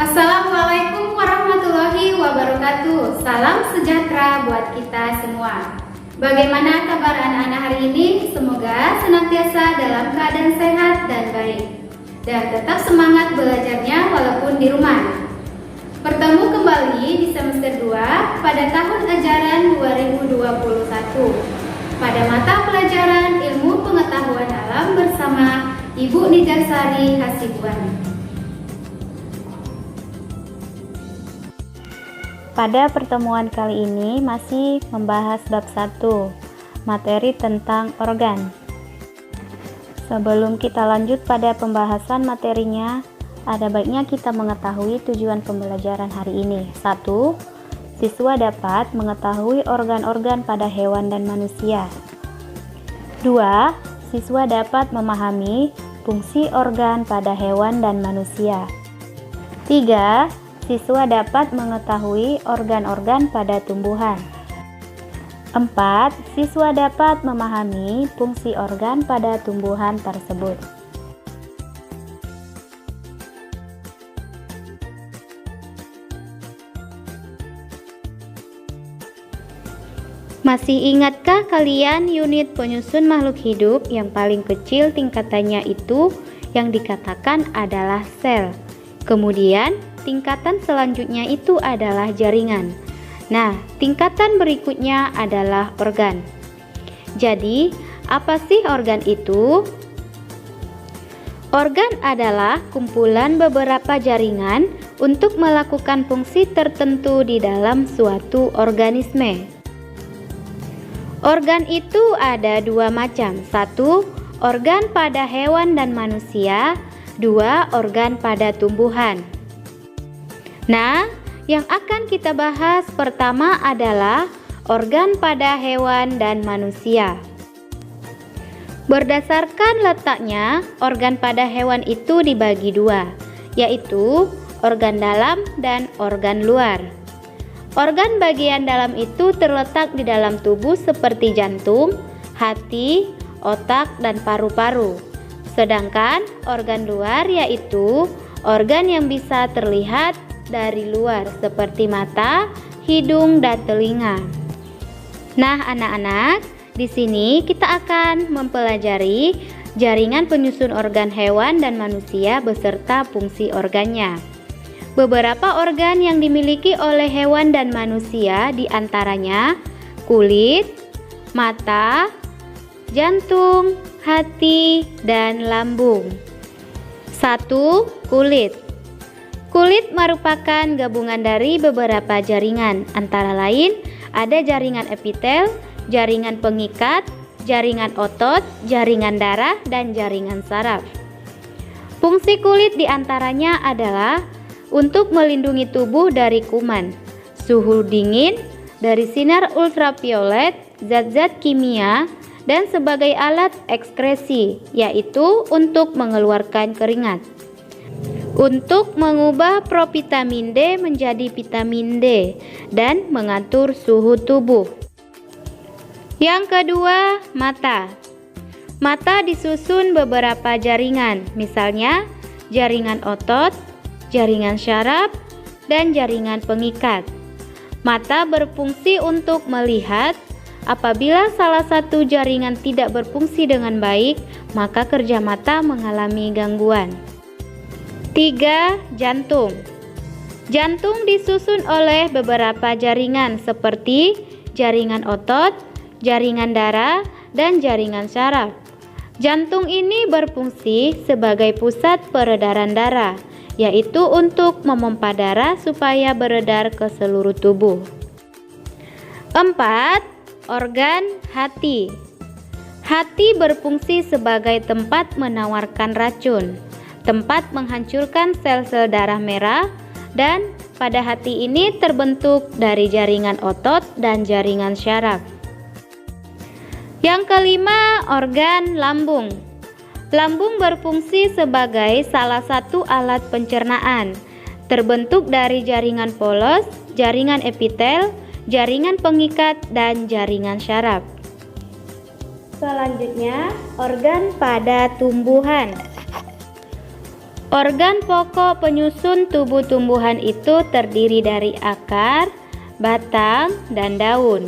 Assalamualaikum warahmatullahi wabarakatuh. Salam sejahtera buat kita semua. Bagaimana kabar anak-anak hari ini? Semoga senantiasa dalam keadaan sehat dan baik, dan tetap semangat belajarnya walaupun di rumah. Bertemu kembali di semester 2 pada tahun ajaran 2021 pada mata pelajaran Ilmu Pengetahuan Alam bersama Ibu Nijarsari Hasibuan. Pada pertemuan kali ini masih membahas bab 1, materi tentang organ. Sebelum kita lanjut pada pembahasan materinya, ada baiknya kita mengetahui tujuan pembelajaran hari ini. 1. Siswa dapat mengetahui organ-organ pada hewan dan manusia. 2. Siswa dapat memahami fungsi organ pada hewan dan manusia. 3. Siswa dapat mengetahui organ-organ pada tumbuhan. 4. Siswa dapat memahami fungsi organ pada tumbuhan tersebut. Masih ingatkah kalian unit penyusun makhluk hidup yang paling kecil tingkatannya itu yang dikatakan adalah sel? Kemudian tingkatan selanjutnya itu adalah jaringan. Nah, tingkatan berikutnya adalah organ. Jadi, apa sih organ itu? Organ adalah kumpulan beberapa jaringan untuk melakukan fungsi tertentu di dalam suatu organisme. Organ itu ada dua macam. 1. Organ pada hewan dan manusia. 2. Organ pada tumbuhan. Nah, yang akan kita bahas pertama adalah organ pada hewan dan manusia. Berdasarkan letaknya, organ pada hewan itu dibagi dua, yaitu organ dalam dan organ luar. Organ bagian dalam itu terletak di dalam tubuh seperti jantung, hati, otak, dan paru-paru. Sedangkan organ luar yaitu organ yang bisa terlihat dari luar seperti mata, hidung, dan telinga. Nah, anak-anak, di sini kita akan mempelajari jaringan penyusun organ hewan dan manusia beserta fungsi organnya. Beberapa organ yang dimiliki oleh hewan dan manusia diantaranya kulit, mata, jantung, hati, dan lambung. 1. Kulit. Kulit merupakan gabungan dari beberapa jaringan, antara lain ada jaringan epitel, jaringan pengikat, jaringan otot, jaringan darah, dan jaringan saraf. Fungsi kulit diantaranya adalah untuk melindungi tubuh dari kuman, suhu dingin, dari sinar ultraviolet, zat-zat kimia, dan sebagai alat ekskresi, yaitu untuk mengeluarkan keringat. Untuk mengubah provitamin D menjadi vitamin D dan mengatur suhu tubuh. Yang kedua, mata. Mata disusun beberapa jaringan, misalnya jaringan otot, jaringan syaraf, dan jaringan pengikat. Mata berfungsi untuk melihat. Apabila salah satu jaringan tidak berfungsi dengan baik, maka kerja mata mengalami gangguan. 3. Jantung. Jantung disusun oleh beberapa jaringan seperti jaringan otot, jaringan darah, dan jaringan saraf. Jantung ini berfungsi sebagai pusat peredaran darah, yaitu untuk memompa darah supaya beredar ke seluruh tubuh. 4. Organ hati. Hati berfungsi sebagai tempat menawarkan racun, tempat menghancurkan sel-sel darah merah, dan pada hati ini terbentuk dari jaringan otot dan jaringan syaraf. Yang kelima, organ lambung. Lambung berfungsi sebagai salah satu alat pencernaan, terbentuk dari jaringan polos, jaringan epitel, jaringan pengikat, dan jaringan syaraf. Selanjutnya, organ pada tumbuhan. Organ pokok penyusun tubuh tumbuhan itu terdiri dari akar, batang, dan daun.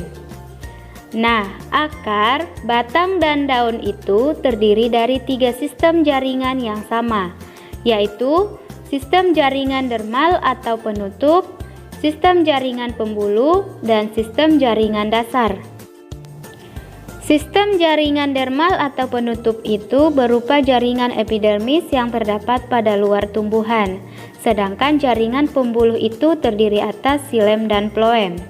Nah, akar, batang, dan daun itu terdiri dari 3 sistem jaringan yang sama, yaitu sistem jaringan dermal atau penutup, sistem jaringan pembuluh, dan sistem jaringan dasar. Sistem jaringan dermal atau penutup itu berupa jaringan epidermis yang terdapat pada luar tumbuhan, sedangkan jaringan pembuluh itu terdiri atas xilem dan floem.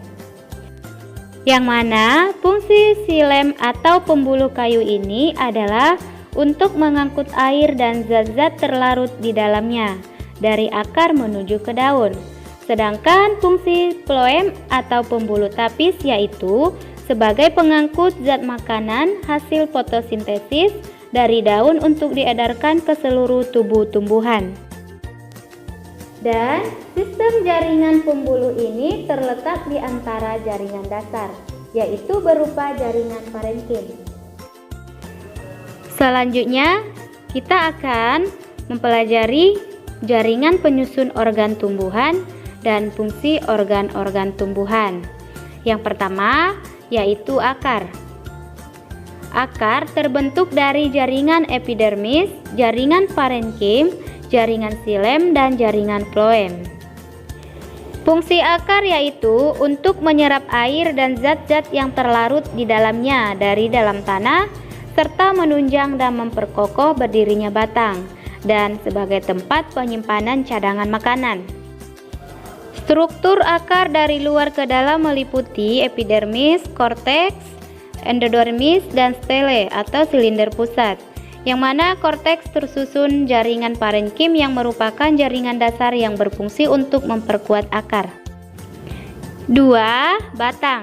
Yang mana fungsi xilem atau pembuluh kayu ini adalah untuk mengangkut air dan zat-zat terlarut di dalamnya dari akar menuju ke daun. Sedangkan fungsi floem atau pembuluh tapis yaitu sebagai pengangkut zat makanan hasil fotosintesis dari daun untuk diedarkan ke seluruh tubuh tumbuhan. Dan sistem jaringan pembuluh ini terletak di antara jaringan dasar, yaitu berupa jaringan parenkim. Selanjutnya, kita akan mempelajari jaringan penyusun organ tumbuhan dan fungsi organ-organ tumbuhan. Yang pertama, yaitu akar. Akar terbentuk dari jaringan epidermis, jaringan parenkim, jaringan xilem, dan jaringan floem. Fungsi akar yaitu untuk menyerap air dan zat-zat yang terlarut di dalamnya dari dalam tanah, serta menunjang dan memperkokoh berdirinya batang, dan sebagai tempat penyimpanan cadangan makanan. Struktur akar dari luar ke dalam meliputi epidermis, korteks, endodermis, dan stele atau silinder pusat, yang mana korteks tersusun jaringan parenkim yang merupakan jaringan dasar yang berfungsi untuk memperkuat akar. 2. Batang.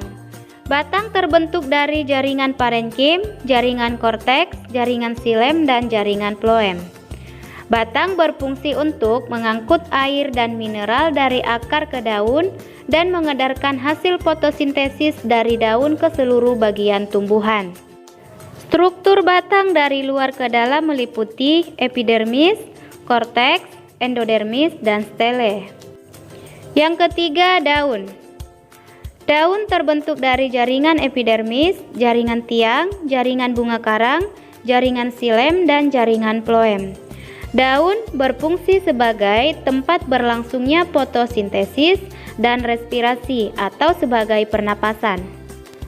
Batang terbentuk dari jaringan parenkim, jaringan korteks, jaringan xilem, dan jaringan floem. Batang berfungsi untuk mengangkut air dan mineral dari akar ke daun dan mengedarkan hasil fotosintesis dari daun ke seluruh bagian tumbuhan. Struktur batang dari luar ke dalam meliputi epidermis, korteks, endodermis, dan stele. Yang ketiga, daun. Daun terbentuk dari jaringan epidermis, jaringan tiang, jaringan bunga karang, jaringan xilem, dan jaringan floem. Daun berfungsi sebagai tempat berlangsungnya fotosintesis dan respirasi atau sebagai pernapasan.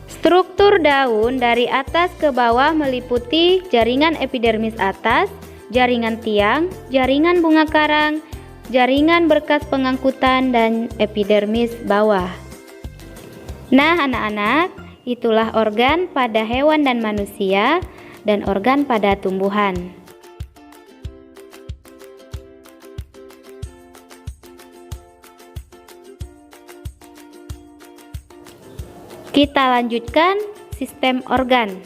Struktur daun dari atas ke bawah meliputi jaringan epidermis atas, jaringan tiang, jaringan bunga karang, jaringan berkas pengangkutan, dan epidermis bawah. Nah, anak-anak, itulah organ pada hewan dan manusia dan organ pada tumbuhan. Kita lanjutkan sistem organ.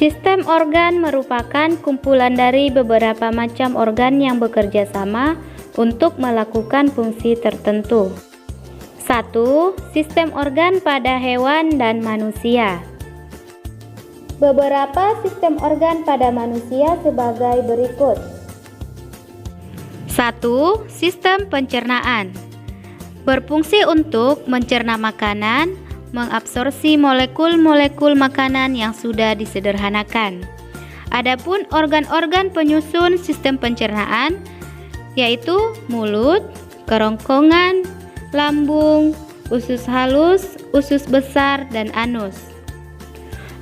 Sistem organ merupakan kumpulan dari beberapa macam organ yang bekerja sama untuk melakukan fungsi tertentu. 1. Sistem organ pada hewan dan manusia. Beberapa sistem organ pada manusia sebagai berikut. 1. Sistem pencernaan. Berfungsi untuk mencerna makanan, mengabsorpsi molekul-molekul makanan yang sudah disederhanakan. Adapun organ-organ penyusun sistem pencernaan yaitu mulut, kerongkongan, lambung, usus halus, usus besar, dan anus.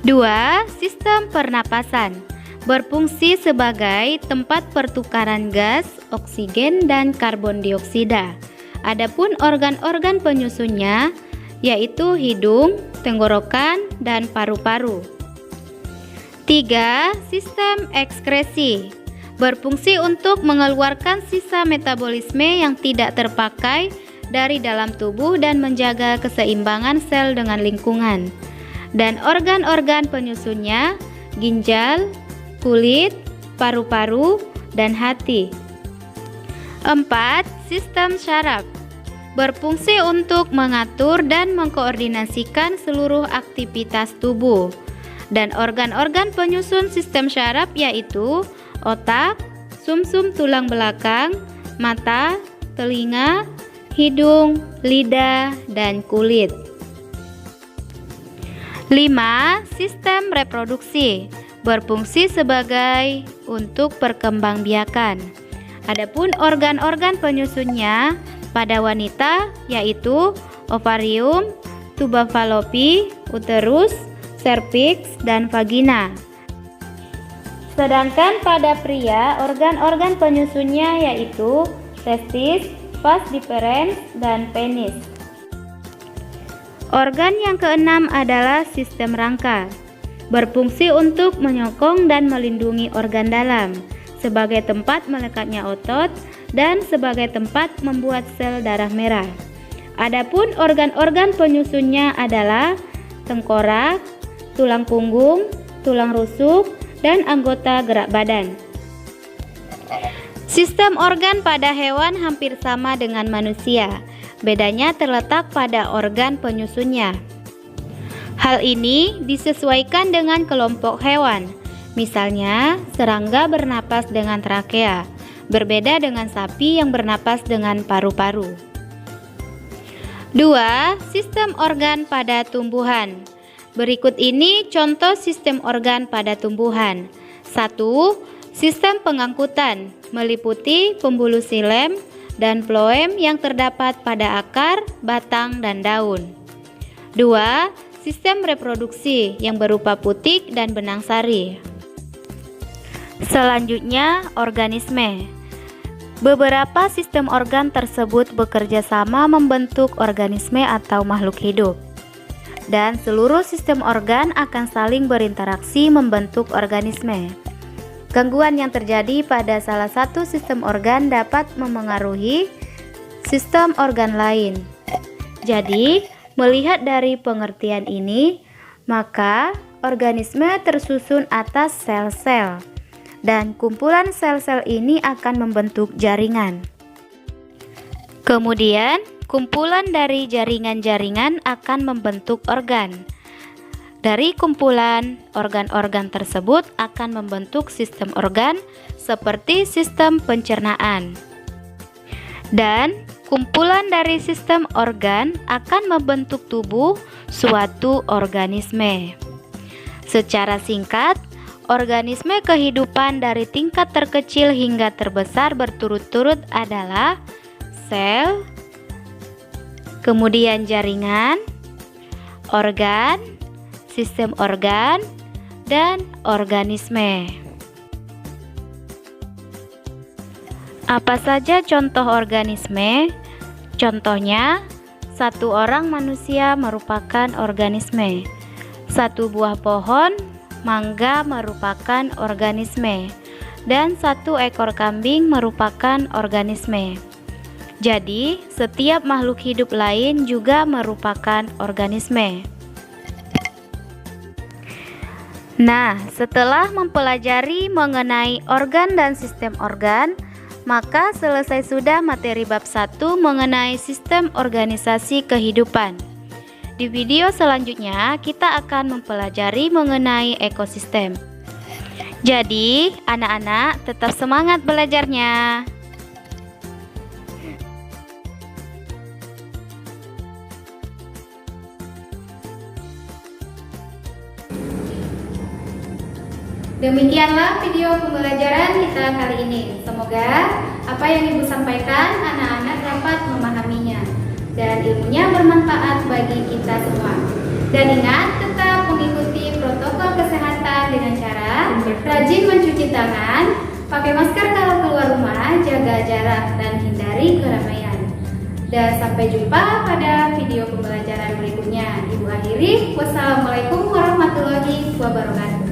2. Sistem pernapasan. Berfungsi sebagai tempat pertukaran gas, oksigen, dan karbon dioksida. Adapun organ-organ penyusunnya yaitu hidung, tenggorokan, dan paru-paru. 3. Sistem ekskresi. Berfungsi untuk mengeluarkan sisa metabolisme yang tidak terpakai dari dalam tubuh dan menjaga keseimbangan sel dengan lingkungan. Dan organ-organ penyusunnya ginjal, kulit, paru-paru, dan hati. 4. Sistem syaraf. Berfungsi untuk mengatur dan mengkoordinasikan seluruh aktivitas tubuh. Dan organ-organ penyusun sistem syaraf yaitu otak, sumsum tulang belakang, mata, telinga, hidung, lidah, dan kulit. 5. Sistem reproduksi berfungsi sebagai untuk perkembangbiakan. Adapun organ-organ penyusunnya pada wanita yaitu ovarium, tuba Fallopi, uterus, serviks, dan vagina. Sedangkan pada pria, organ-organ penyusunnya yaitu testis, vas deferens, dan penis. Organ yang keenam adalah sistem rangka, berfungsi untuk menyokong dan melindungi organ dalam, sebagai tempat melekatnya otot, dan sebagai tempat membuat sel darah merah. Adapun organ-organ penyusunnya adalah tengkorak, tulang punggung, tulang rusuk, dan anggota gerak badan. Sistem organ pada hewan hampir sama dengan manusia. Bedanya terletak pada organ penyusunnya. Hal ini disesuaikan dengan kelompok hewan. Misalnya, serangga bernapas dengan trakea, berbeda dengan sapi yang bernapas dengan paru-paru. 2. Sistem organ pada tumbuhan. Berikut ini contoh sistem organ pada tumbuhan. 1. Sistem pengangkutan meliputi pembuluh xilem dan floem yang terdapat pada akar, batang, dan daun. 2. Sistem reproduksi yang berupa putik dan benang sari. Selanjutnya, organisme. Beberapa sistem organ tersebut bekerja sama membentuk organisme atau makhluk hidup. Dan seluruh sistem organ akan saling berinteraksi membentuk organisme. Gangguan yang terjadi pada salah satu sistem organ dapat memengaruhi sistem organ lain. Jadi, melihat dari pengertian ini, maka organisme tersusun atas sel-sel, dan kumpulan sel-sel ini akan membentuk jaringan. Kemudian, kumpulan dari jaringan-jaringan akan membentuk organ. Dari kumpulan organ-organ tersebut akan membentuk sistem organ seperti sistem pencernaan. Dan kumpulan dari sistem organ akan membentuk tubuh suatu organisme. Secara singkat, organisme kehidupan dari tingkat terkecil hingga terbesar berturut-turut adalah sel, kemudian jaringan, organ, sistem organ, dan organisme. Apa saja contoh organisme? Contohnya, satu orang manusia merupakan organisme. Satu buah pohon, mangga merupakan organisme. Dan satu ekor kambing merupakan organisme. Jadi, setiap makhluk hidup lain juga merupakan organisme. Nah, setelah mempelajari mengenai organ dan sistem organ, maka selesai sudah materi bab 1 mengenai sistem organisasi kehidupan. Di video selanjutnya, kita akan mempelajari mengenai ekosistem. Jadi, anak-anak tetap semangat belajarnya. Demikianlah video pembelajaran kita kali ini. Semoga apa yang Ibu sampaikan anak-anak dapat memahaminya dan ilmunya bermanfaat bagi kita semua. Dan ingat, tetap mengikuti protokol kesehatan dengan cara rajin mencuci tangan, pakai masker kalau keluar rumah, jaga jarak, dan hindari keramaian. Dan sampai jumpa pada video pembelajaran berikutnya. Ibu akhiri, wassalamualaikum warahmatullahi wabarakatuh.